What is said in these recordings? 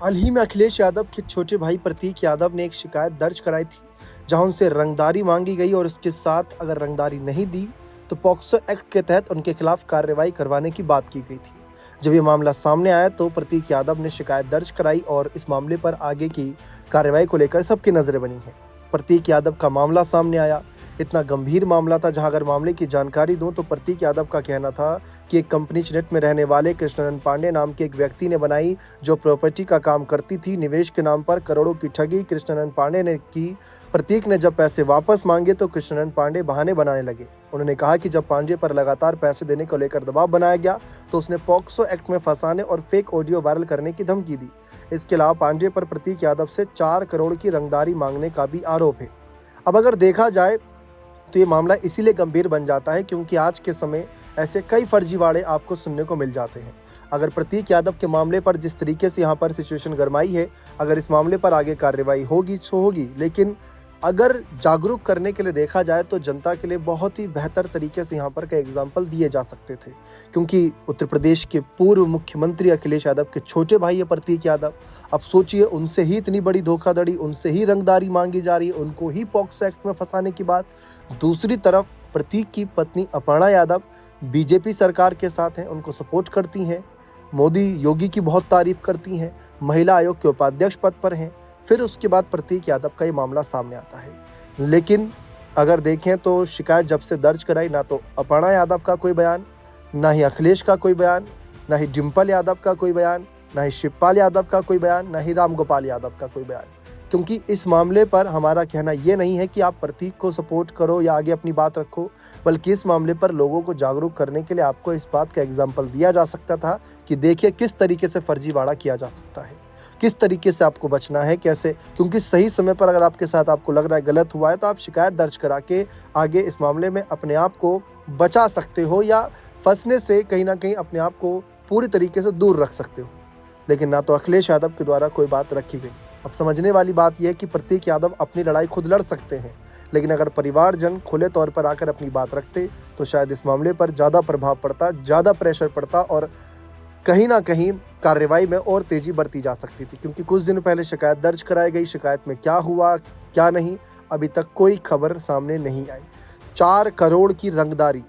हाल ही में अखिलेश यादव के छोटे भाई प्रतीक यादव ने एक शिकायत दर्ज कराई थी, जहां उनसे रंगदारी मांगी गई और उसके साथ अगर रंगदारी नहीं दी तो पॉक्सो एक्ट के तहत उनके खिलाफ कार्रवाई करवाने की बात की गई थी। जब ये मामला सामने आया तो प्रतीक यादव ने शिकायत दर्ज कराई और इस मामले पर आगे की कार्रवाई को लेकर सबकी नजरें बनी हैं। प्रतीक यादव का मामला सामने आया, इतना गंभीर मामला था, जहां अगर मामले की जानकारी दूं तो प्रतीक यादव का कहना था कि एक कंपनी चिनेट में रहने वाले कृष्णनंदन पांडे नाम के एक व्यक्ति ने बनाई, जो प्रॉपर्टी का काम करती थी। निवेश के नाम पर करोड़ों की ठगी कृष्णनंदन पांडे ने की। प्रतीक ने जब पैसे वापस मांगे तो कृष्णनंदन पांडे बहाने बनाने लगे। उन्होंने कहा कि जब पांडे पर लगातार पैसे देने को लेकर दबाव बनाया गया तो उसने पॉक्सो एक्ट में फंसाने और फेक ऑडियो वायरल करने की धमकी दी। इसके अलावा पांडे पर प्रतीक यादव से 4 करोड़ की रंगदारी मांगने का भी आरोप है। अब अगर देखा जाए तो ये मामला इसीलिए गंभीर बन जाता है क्योंकि आज के समय ऐसे कई फर्जीवाड़े आपको सुनने को मिल जाते हैं। अगर प्रतीक यादव के मामले पर जिस तरीके से यहाँ पर सिचुएशन गरमाई है, अगर इस मामले पर आगे कार्रवाई होगी तो होगी, लेकिन अगर जागरूक करने के लिए देखा जाए तो जनता के लिए बहुत ही बेहतर तरीके से यहाँ पर कई एग्जाम्पल दिए जा सकते थे, क्योंकि उत्तर प्रदेश के पूर्व मुख्यमंत्री अखिलेश यादव के छोटे भाई है प्रतीक यादव। अब सोचिए, उनसे ही इतनी बड़ी धोखाधड़ी, उनसे ही रंगदारी मांगी जा रही है, उनको ही पॉक्सो एक्ट में फंसाने की बात। दूसरी तरफ प्रतीक की पत्नी अपर्णा यादव बीजेपी सरकार के साथ हैं, उनको सपोर्ट करती हैं, मोदी योगी की बहुत तारीफ करती हैं, महिला आयोग के उपाध्यक्ष पद पर हैं। फिर उसके बाद प्रतीक यादव का ये मामला सामने आता है। लेकिन अगर देखें तो शिकायत जब से दर्ज कराई, ना तो अपर्णा यादव का कोई बयान, ना ही अखिलेश का कोई बयान, ना ही डिम्पल यादव का कोई बयान, ना ही शिवपाल यादव का कोई बयान, ना ही रामगोपाल यादव का कोई बयान। क्योंकि इस मामले पर हमारा कहना ये नहीं है कि आप प्रतीक को सपोर्ट करो या आगे अपनी बात रखो, बल्कि इस मामले पर लोगों को जागरूक करने के लिए आपको इस बात का एग्जाम्पल दिया जा सकता था कि देखिए किस तरीके से फर्जीवाड़ा किया जा सकता है, किस तरीके से आपको बचना है, कैसे। क्योंकि सही समय पर अगर आपके साथ आपको लग रहा है गलत हुआ है तो आप शिकायत दर्ज करा के आगे इस मामले में अपने आप को बचा सकते हो या फंसने से कहीं ना कहीं अपने आप को पूरी तरीके से दूर रख सकते हो। लेकिन ना तो अखिलेश यादव के द्वारा कोई बात रखी गई। अब समझने वाली बात यह है कि प्रतीक यादव अपनी लड़ाई खुद लड़ सकते हैं, लेकिन अगर परिवारजन खुले तौर पर आकर अपनी बात रखते तो शायद इस मामले पर ज़्यादा प्रभाव पड़ता, ज़्यादा प्रेशर पड़ता और कहीं ना कहीं कार्रवाई में और तेजी बरती जा सकती थी। क्योंकि कुछ दिन पहले शिकायत दर्ज कराई गई, शिकायत में क्या हुआ क्या नहीं अभी तक कोई खबर सामने नहीं आई। 4 करोड़ की रंगदारी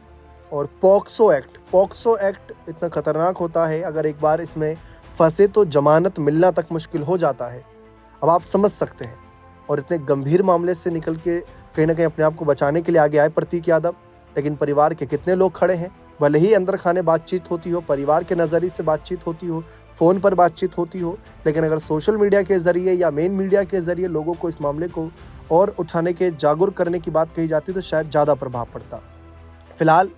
और पॉक्सो एक्ट इतना खतरनाक होता है, अगर एक बार इसमें फंसे तो जमानत मिलना तक मुश्किल हो जाता है। अब आप समझ सकते हैं। और इतने गंभीर मामले से निकल के कहीं ना कहीं अपने आप को बचाने के लिए आगे आए प्रतीक यादव। लेकिन परिवार के कितने लोग खड़े हैं, भले ही अंदर खाने बातचीत होती हो, परिवार के नज़रिए से बातचीत होती हो, फ़ोन पर बातचीत होती हो, लेकिन अगर सोशल मीडिया के ज़रिए या मेन मीडिया के ज़रिए लोगों को इस मामले को और उठाने के, जागरूक करने की बात कही जाती तो शायद ज़्यादा प्रभाव पड़ता। फिलहाल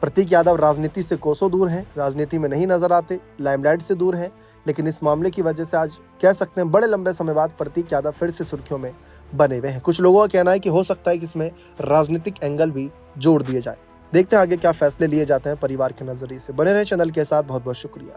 प्रतीक यादव राजनीति से कोसों दूर हैं, राजनीति में नहीं नजर आते, लाइमलाइट से दूर हैं, लेकिन इस मामले की वजह से आज कह सकते हैं बड़े लंबे समय बाद प्रतीक यादव फिर से सुर्खियों में बने हुए हैं। कुछ लोगों का कहना है कि हो सकता है कि इसमें राजनीतिक एंगल भी जोड़ दिए जाए। देखते हैं आगे क्या फैसले लिए जाते हैं परिवार के नजरिए से। बने रहे चैनल के साथ, बहुत बहुत शुक्रिया।